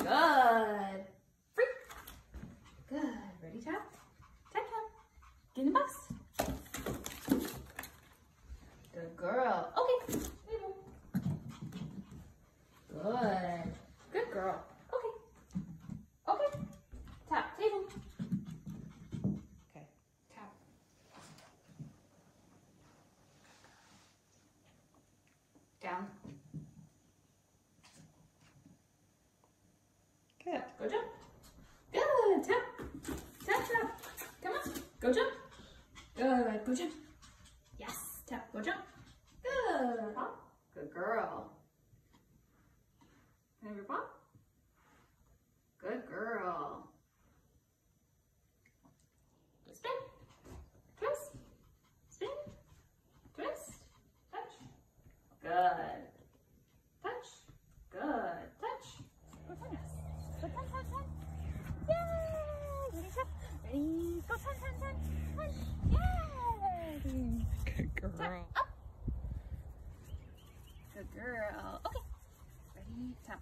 Good. Free. Good. Ready, tap? Tap, tap. Get in the box. Good girl. Okay. Table. Good. Good girl. Okay. Okay. Tap. Table. Okay. Tap. Down. Good. Go jump. Good. Tap. Tap, tap. Come on. Go jump. Good. Go jump. Yes. Tap. Go jump. Good. Pop. Good girl. Can I have your pop? Good girl. Spin. Twist. Spin. Twist. Touch. Good. Touch. Good. Touch. Go turn, turn, turn. Yay! Ready, tap. Ready, go turn, turn, turn. Turn. Yay! Good girl. Tap. Up. Good girl. Okay. Ready, tap.